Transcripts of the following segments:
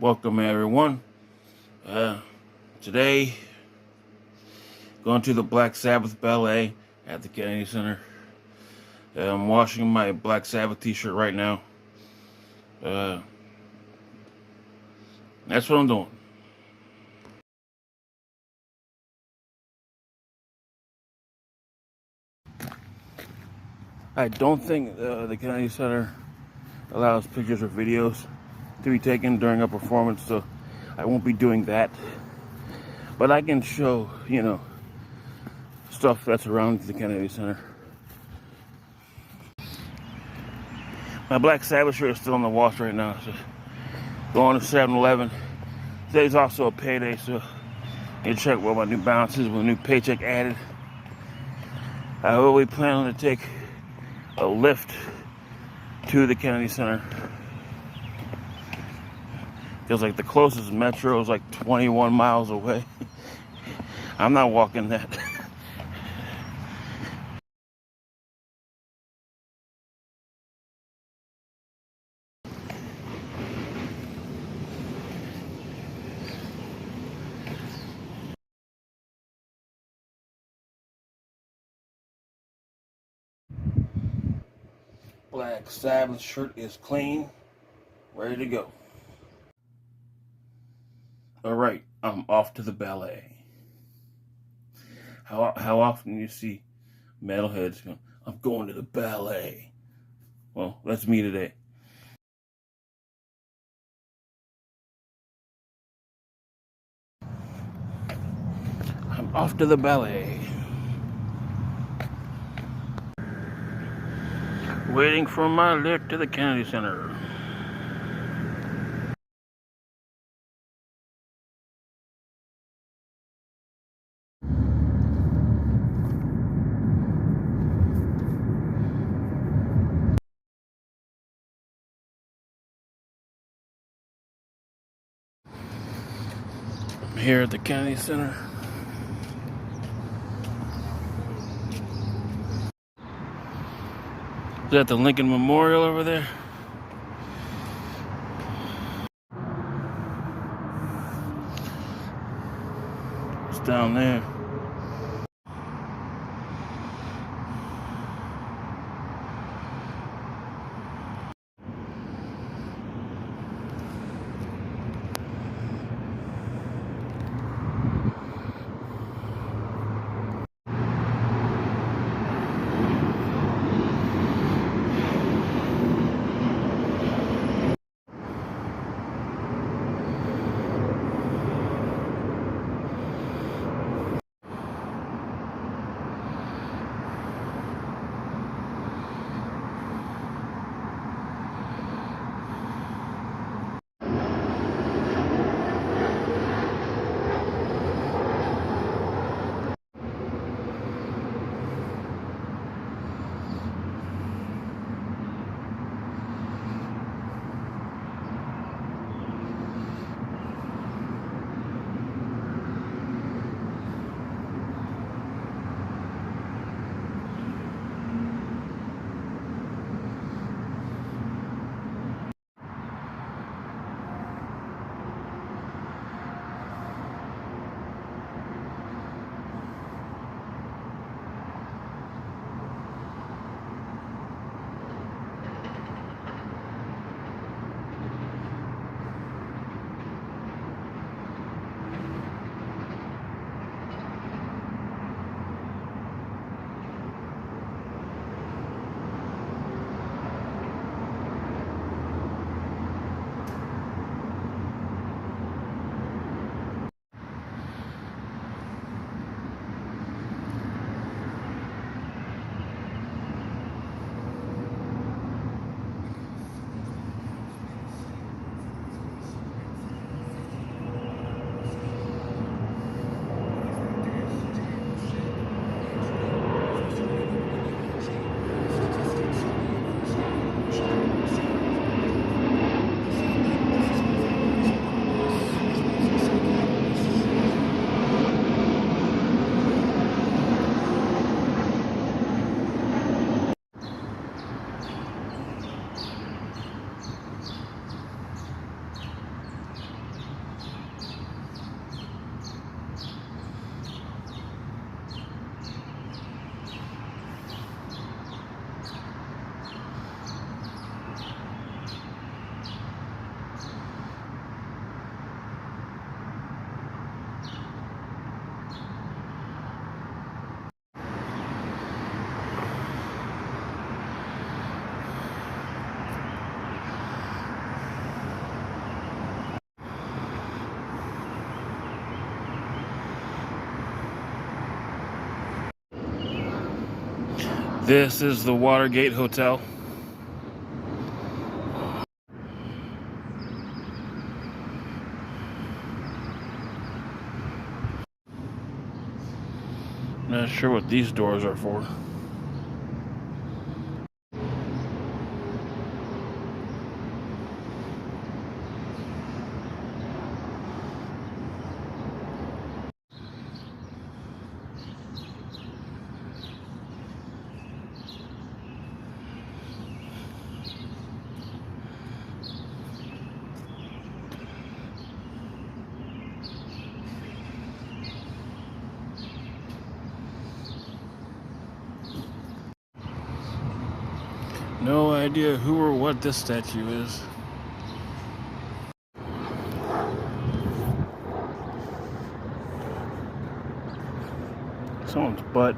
Welcome everyone. Today, going to the Black Sabbath Ballet at the Kennedy Center. I'm washing my Black Sabbath t-shirt right now. That's what I'm doing. I don't think the Kennedy Center allows pictures or videos to be taken during a performance, so I won't be doing that. But I can show, stuff that's around the Kennedy Center. My Black Sabbath shirt is still in the wash right now, so going to 7-Eleven. Today's also a payday, so you check what my new balance is with a new paycheck added. I will be planning to take a lift to the Kennedy Center. Feels like the closest metro is like 21 miles away. I'm not walking that. Black Sabbath shirt is clean, ready to go. Alright, I'm off to the ballet. How often do you see metalheads going, I'm going to the ballet? Well, that's me today. I'm off to the ballet. Waiting for my lift to the Kennedy Center. I'm here at the Kennedy Center. Is that the Lincoln Memorial over there? It's down there. This is the Watergate Hotel. Not sure what these doors are for. No idea who or what this statue is. Someone's butt.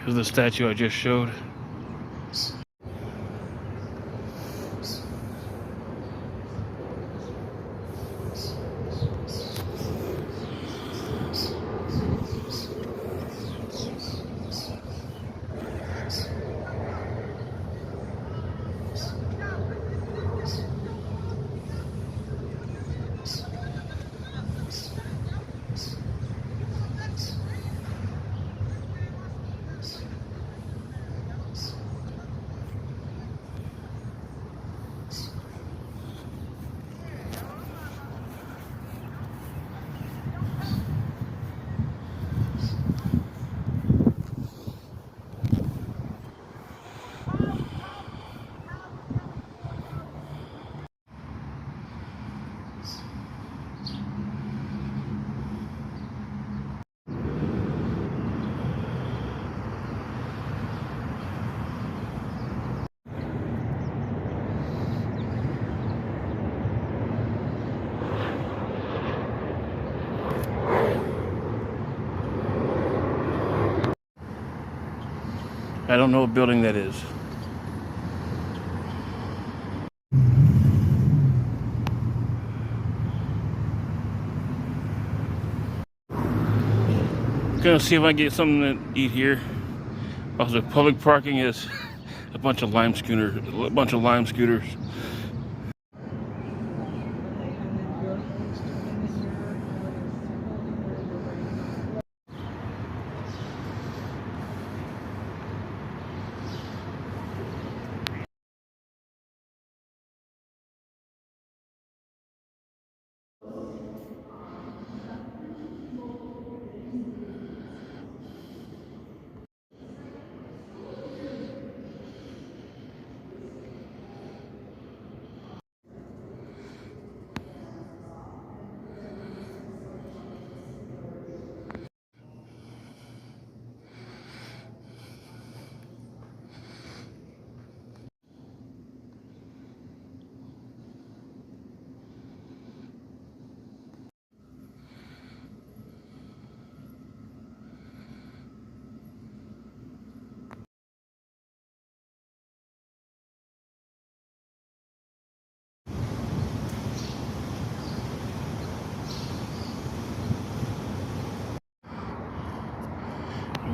Here's the statue I just showed. I don't know what building that is. Gonna see if I can get something to eat here. Also, public parking is a bunch of lime scooters.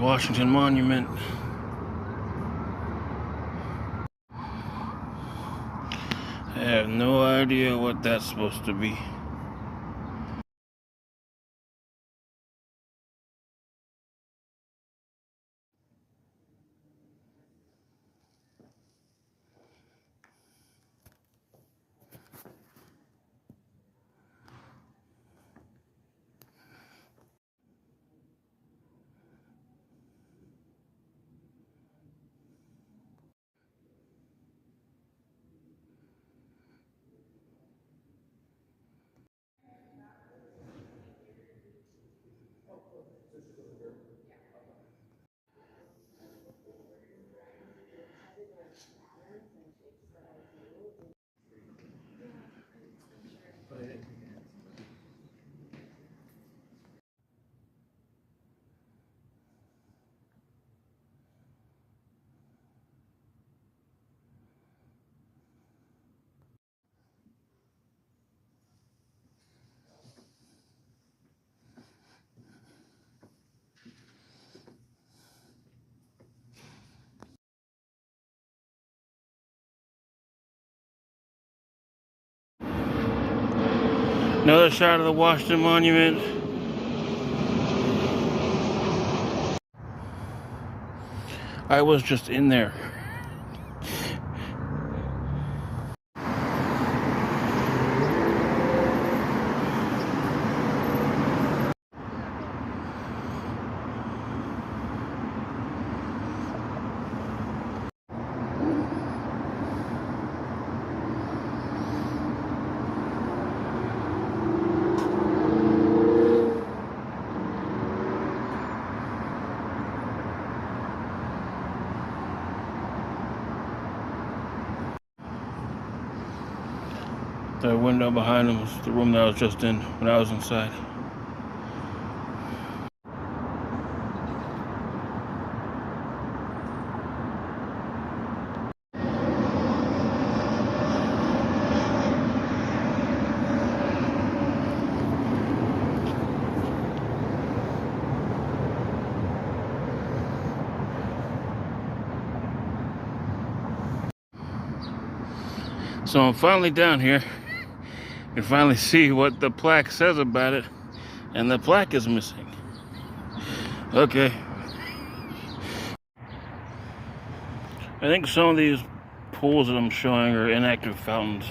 Washington Monument. I have no idea what that's supposed to be. Another shot of the Washington Monument. I was just in there. The window behind him was the room that I was just in when I was inside. So I'm finally down here. You can finally see what the plaque says about it, and the plaque is missing. Okay. I think some of these pools that I'm showing are inactive fountains.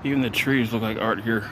Even the trees look like art here.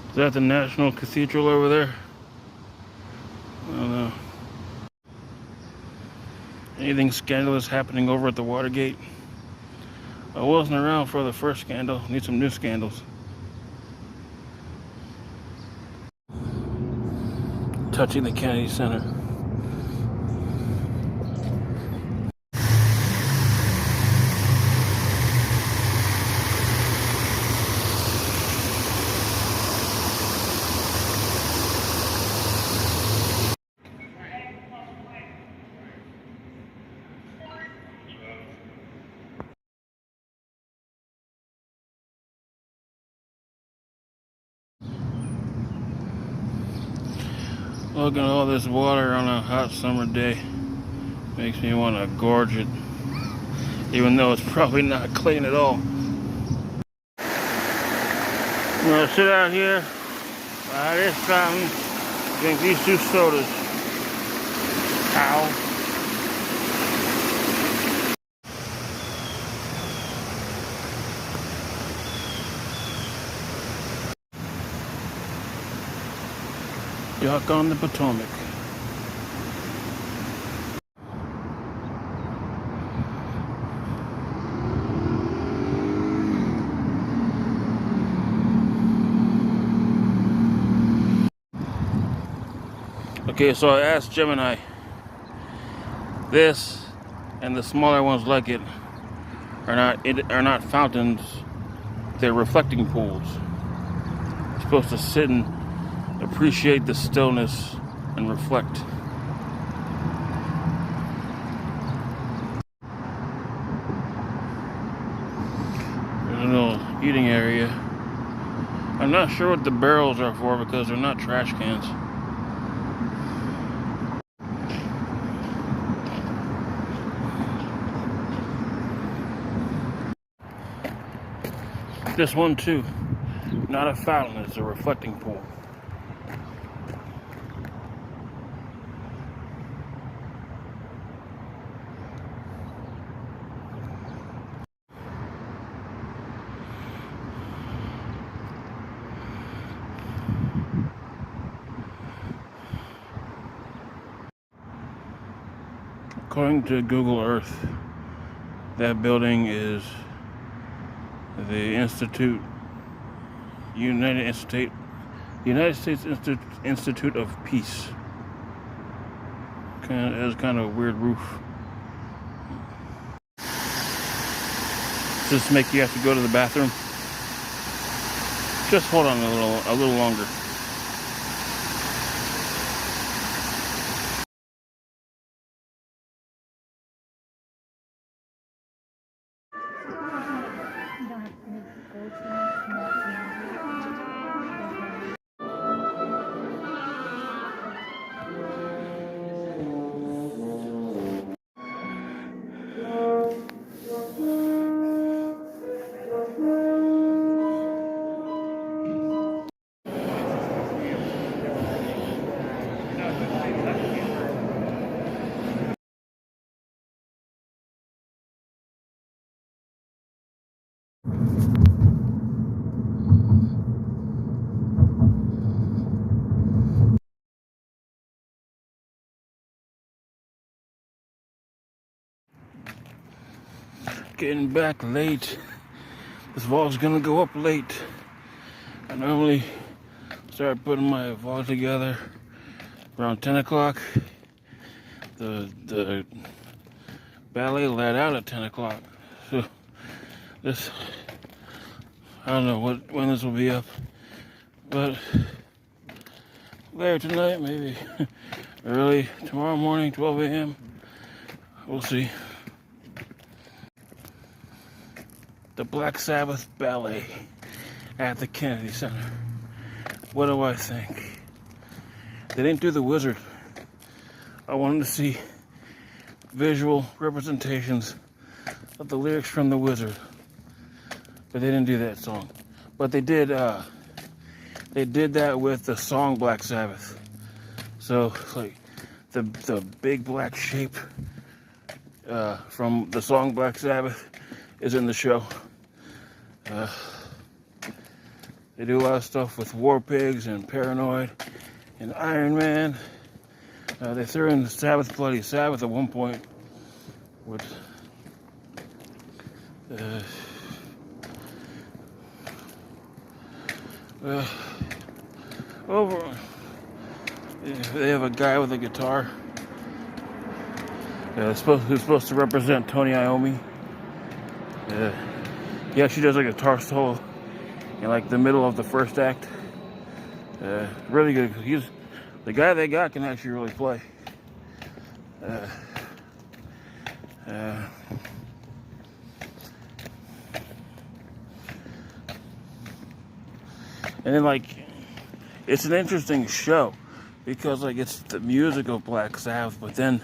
Is that the National Cathedral over there? I don't know. Anything scandalous happening over at the Watergate? I wasn't around for the first scandal. Need some new scandals. Touching the Kennedy Center. Looking at all this water on a hot summer day makes me want to gorge it, even though it's probably not clean at all. I'm gonna sit out here by this fountain, drink these two sodas. Ow. Duck on the Potomac. Okay, so I asked Gemini, this and the smaller ones like it are not fountains, they're reflecting pools. You're supposed to sit and appreciate the stillness and reflect. There's a little eating area. I'm not sure what the barrels are for because they're not trash cans. This one too, not a fountain, it's a reflecting pool. According to Google Earth, that building is the United States Institute of Peace. It has kind of a weird roof. Does this make you have to go to the bathroom? Just hold on a little longer. Getting back late. This vlog's gonna go up late. I normally start putting my vlog together around 10 o'clock. The ballet let out at 10 o'clock. So this, I don't know when this will be up, but later tonight, maybe early tomorrow morning, 12 a.m. We'll see. The Black Sabbath Ballet at the Kennedy Center. What do I think? They didn't do The Wizard. I wanted to see visual representations of the lyrics from The Wizard, but they didn't do that song. But they did that with the song Black Sabbath. So like the big black shape from the song Black Sabbath is in the show. They do a lot of stuff with War Pigs and Paranoid and Iron Man. They threw in Sabbath Bloody Sabbath at one point, which over. They have a guy with a guitar. Who's supposed to represent Tony Iommi. He actually does a guitar solo in like the middle of the first act. Really good. He's the guy they got can actually really play. And then like it's an interesting show because like it's the music of Black Sabbath, but then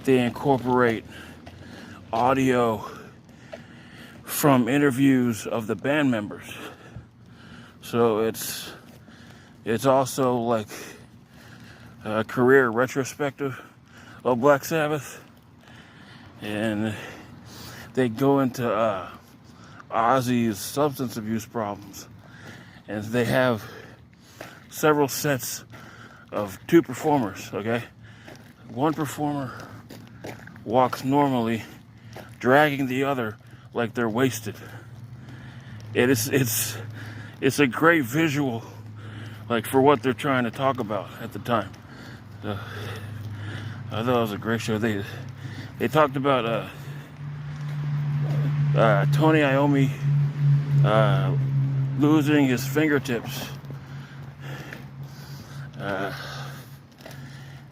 they incorporate audio from interviews of the band members. So it's also like a career retrospective of Black Sabbath, and they go into Ozzy's substance abuse problems, and they have several sets of two performers. Okay, one performer walks normally, dragging the other like they're wasted. It's a great visual, like for what they're trying to talk about at the time. So, I thought it was a great show. They talked about Tony Iommi losing his fingertips and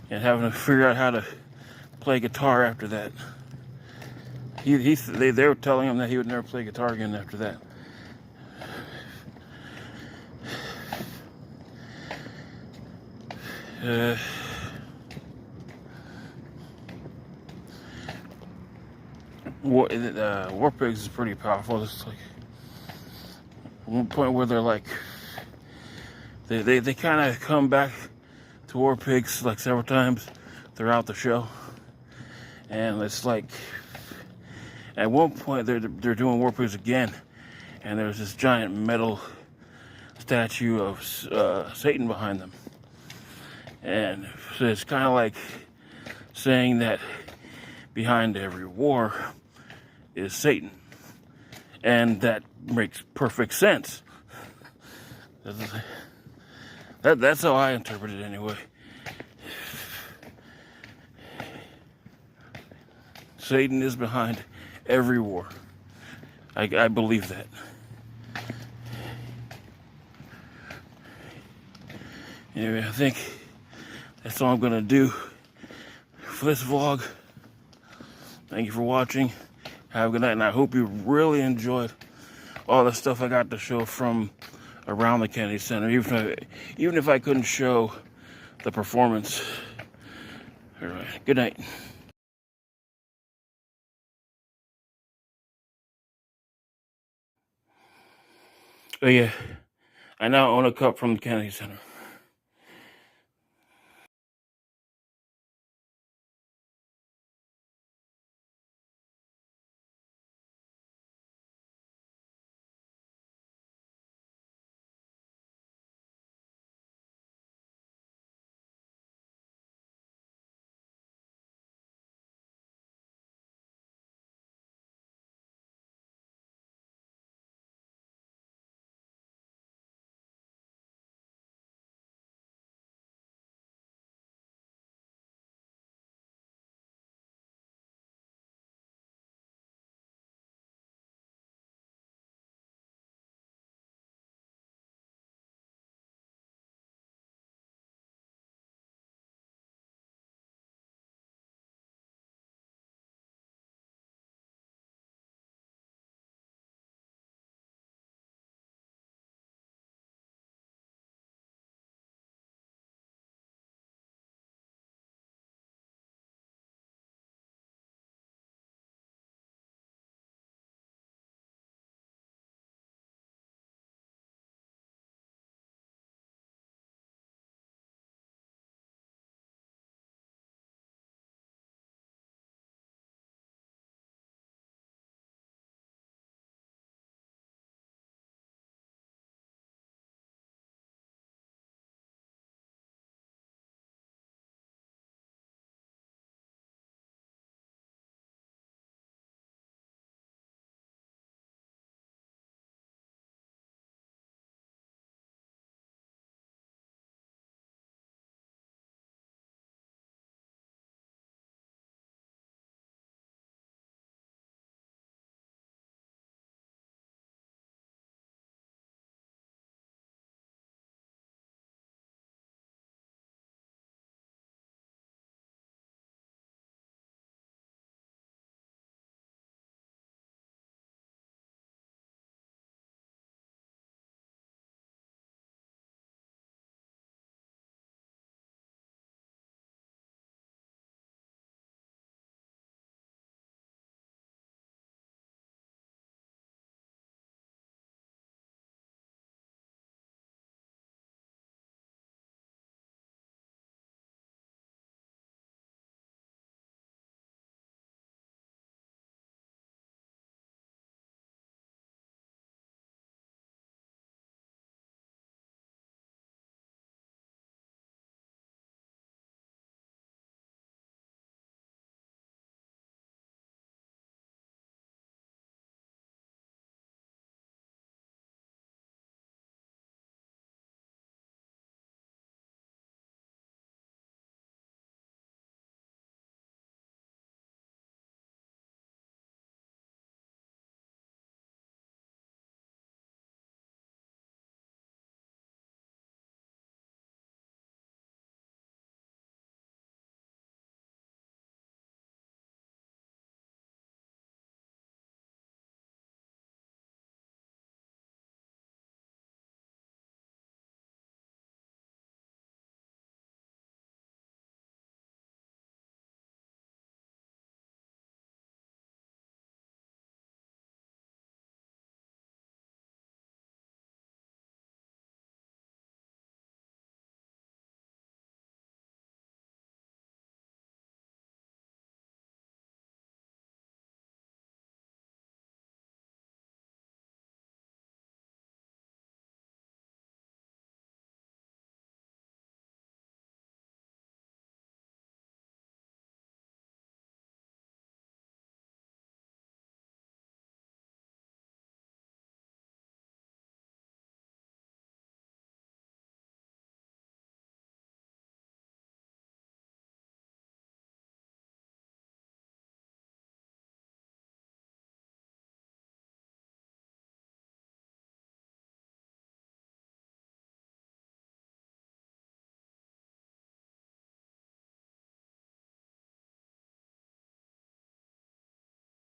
having to figure out how to play guitar after they were telling him that he would never play guitar again after that. War Pigs is pretty powerful. It's like one point where they're like they kind of come back to War Pigs like several times throughout the show, and it's like at one point they're doing War Pigs again, and there's this giant metal statue of Satan behind them, and so it's kind of like saying that behind every war is Satan, and that makes perfect sense. That's how I interpret it anyway. Satan is behind every war. I believe that. Anyway, I think that's all I'm gonna do for this vlog. Thank you for watching. Have a good night, and I hope you really enjoyed all the stuff I got to show from around the Kennedy Center, even if I couldn't show the performance. All right, good night. Oh yeah, I now own a cup from the Kennedy Center.